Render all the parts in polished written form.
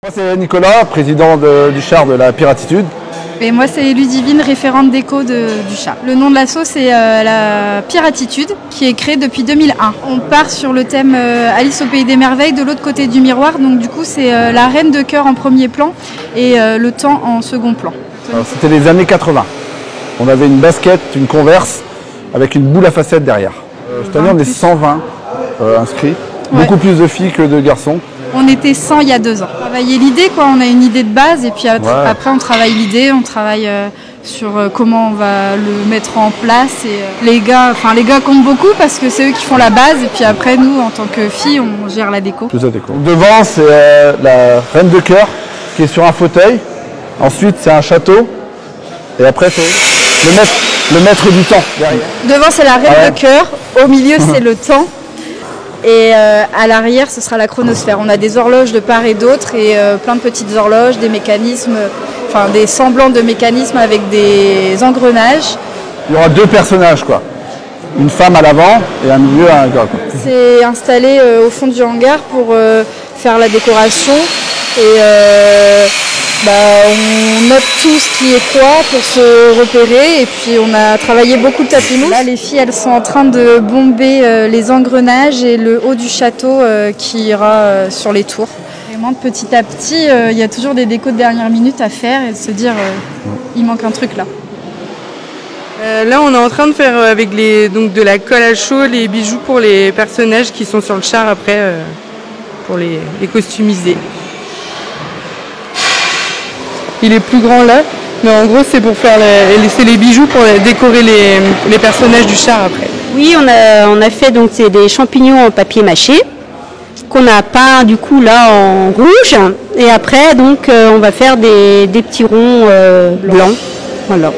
Moi c'est Nicolas, président du char de la Piratitude. Et moi c'est Ludivine, référente déco du char. Le nom de l'asso c'est la Piratitude qui est créée depuis 2001. On part sur le thème Alice au pays des merveilles de l'autre côté du miroir. Donc du coup c'est la reine de cœur en premier plan et le temps en second plan. C'était les années 80. On avait une basket, une Converse avec une boule à facettes derrière. Cette année on est 120 inscrits, beaucoup plus de filles que de garçons. On était 100 il y a 2 ans. On travaillait l'idée, quoi. On a une idée de base et puis après on travaille l'idée, on travaille sur comment on va le mettre en place. Et les gars comptent beaucoup parce que c'est eux qui font la base et puis après nous en tant que filles on gère la déco. Tout ça déco. Devant c'est la reine de cœur qui est sur un fauteuil. Ensuite c'est un château et après c'est le maître du temps derrière. Devant c'est la reine de cœur, au milieu c'est le temps. Et à l'arrière, ce sera la chronosphère. On a des horloges de part et d'autre et plein de petites horloges, des mécanismes, enfin des semblants de mécanismes avec des engrenages. Il y aura 2 personnages, quoi. Une femme à l'avant et un milieu à un gars. C'est installé au fond du hangar pour faire la décoration et on note tout ce qui est quoi pour se repérer et puis on a travaillé beaucoup de tapis mousse. Là les filles elles sont en train de bomber les engrenages et le haut du château qui ira sur les tours. Vraiment petit à petit il y a toujours des décos de dernière minute à faire et de se dire il manque un truc là. Là on est en train de faire avec de la colle à chaud les bijoux pour les personnages qui sont sur le char après pour les customiser. Il est plus grand là, mais en gros c'est pour faire laisser les bijoux pour décorer les personnages du char après. Oui, on a fait donc des champignons en papier mâché qu'on a peint du coup là en rouge et après donc on va faire des petits ronds blancs. Voilà.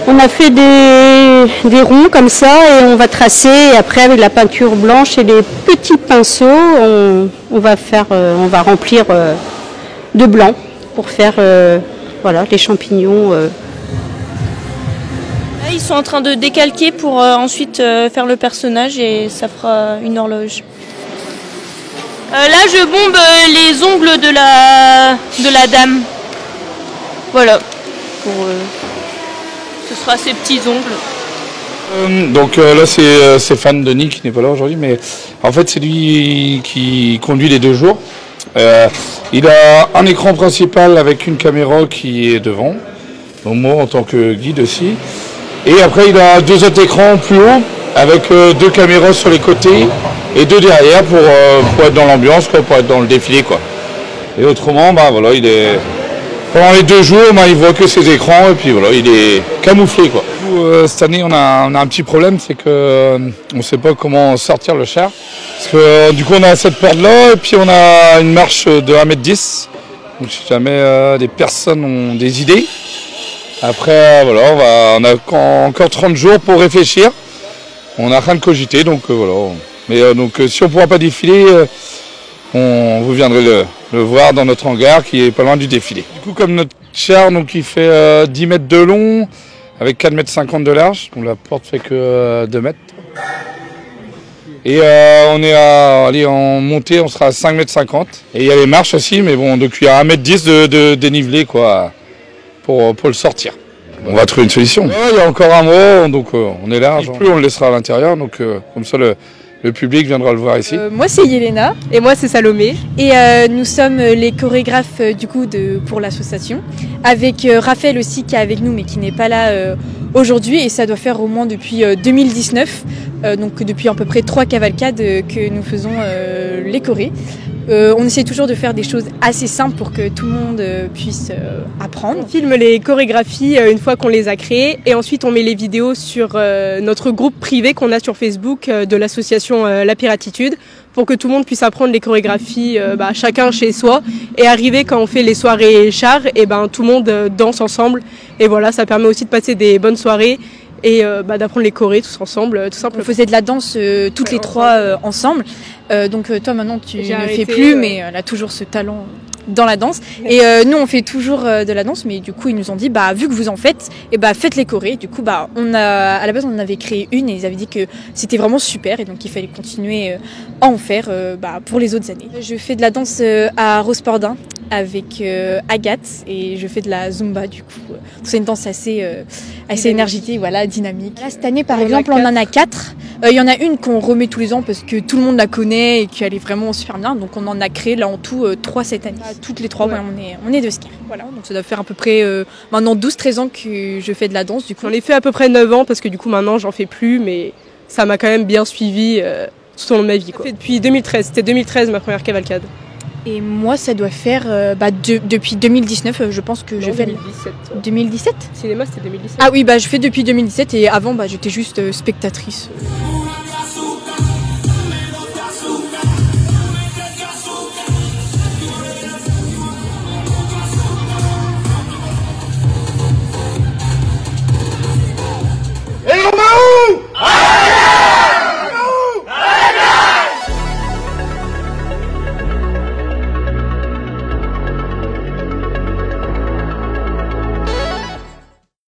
On a fait des ronds comme ça et on va tracer et après avec la peinture blanche et les petits pinceaux on va remplir de blanc pour faire les champignons. Là, ils sont en train de décalquer pour ensuite faire le personnage et ça fera une horloge. Là je bombe les ongles de la dame. Voilà. Ce sera ses petits ongles. Donc là c'est Stéphane Denis qui n'est pas là aujourd'hui, mais en fait c'est lui qui conduit les 2 jours. Il a un écran principal avec une caméra qui est devant, donc moi en tant que guide aussi. Et après il a 2 autres écrans plus haut avec 2 caméras sur les côtés et 2 derrière pour être dans l'ambiance, pour être dans le défilé quoi. Et autrement il est pendant les 2 jours il voit que ses écrans et puis voilà il est camouflé quoi. Cette année on a un petit problème, c'est que on ne sait pas comment sortir le char. Parce que du coup on a cette porte là et puis on a une marche de 1,10 m. Donc si jamais des personnes ont des idées. Après on a encore 30 jours pour réfléchir. On n'a rien de cogité donc voilà. Mais si on ne pourra pas défiler, vous viendrez le voir dans notre hangar qui est pas loin du défilé. Du coup comme notre char il fait 10 mètres de long avec 4,50 m de large, donc la porte fait que 2 mètres. Et on est en montée, on sera à 5,50 m. Et il y a les marches aussi, mais bon, donc il y a 1,10 m de dénivelé quoi, pour le sortir. On va trouver une solution. Il y a encore un mois, donc on est large. Plus on le laissera à l'intérieur, donc comme ça le public viendra le voir ici. Moi c'est Yelena et moi c'est Salomé. Et nous sommes les chorégraphes du coup pour l'association. Avec Raphaël aussi qui est avec nous mais qui n'est pas là aujourd'hui et ça doit faire au moins depuis 2019. Donc depuis à peu près 3 cavalcades que nous faisons les chorés. On essaie toujours de faire des choses assez simples pour que tout le monde puisse apprendre. On filme les chorégraphies une fois qu'on les a créées et ensuite on met les vidéos sur notre groupe privé qu'on a sur Facebook de l'association La Piratitude pour que tout le monde puisse apprendre les chorégraphies chacun chez soi et arriver quand on fait les soirées chars et tout le monde danse ensemble et voilà ça permet aussi de passer des bonnes soirées et d'apprendre les chorés tous ensemble, tout simplement. On faisait de la danse toutes les 3 ensemble. Donc toi maintenant tu ne fais plus mais elle a toujours ce talent. dans la danse. Et nous, on fait toujours de la danse, mais du coup, ils nous ont dit, bah, vu que vous en faites, et bah, faites les chorés. Du coup, bah, à la base, on en avait créé une et ils avaient dit que c'était vraiment super et donc il fallait continuer à en faire pour les autres années. Je fais de la danse à Rospordin avec Agathe et je fais de la Zumba du coup. C'est une danse assez énergétique, voilà, dynamique. Là, cette année, par exemple, on en a 4. Il y en a une qu'on remet tous les ans parce que tout le monde la connaît et qu'elle est vraiment super bien. Donc on en a créé là en tout 3 cette année. Toutes les 3, on est de ski. Voilà, donc ça doit faire à peu près maintenant 12-13 ans que je fais de la danse. Du coup, on les fait à peu près 9 ans parce que du coup maintenant j'en fais plus, mais ça m'a quand même bien suivi tout au long de ma vie, quoi. Depuis 2013, c'était 2013 ma première cavalcade. Et moi, ça doit faire depuis 2019, je pense que je fais 2017. 2017 Cinéma, c'était 2017. Ah oui, je fais depuis 2017 et avant, j'étais juste spectatrice.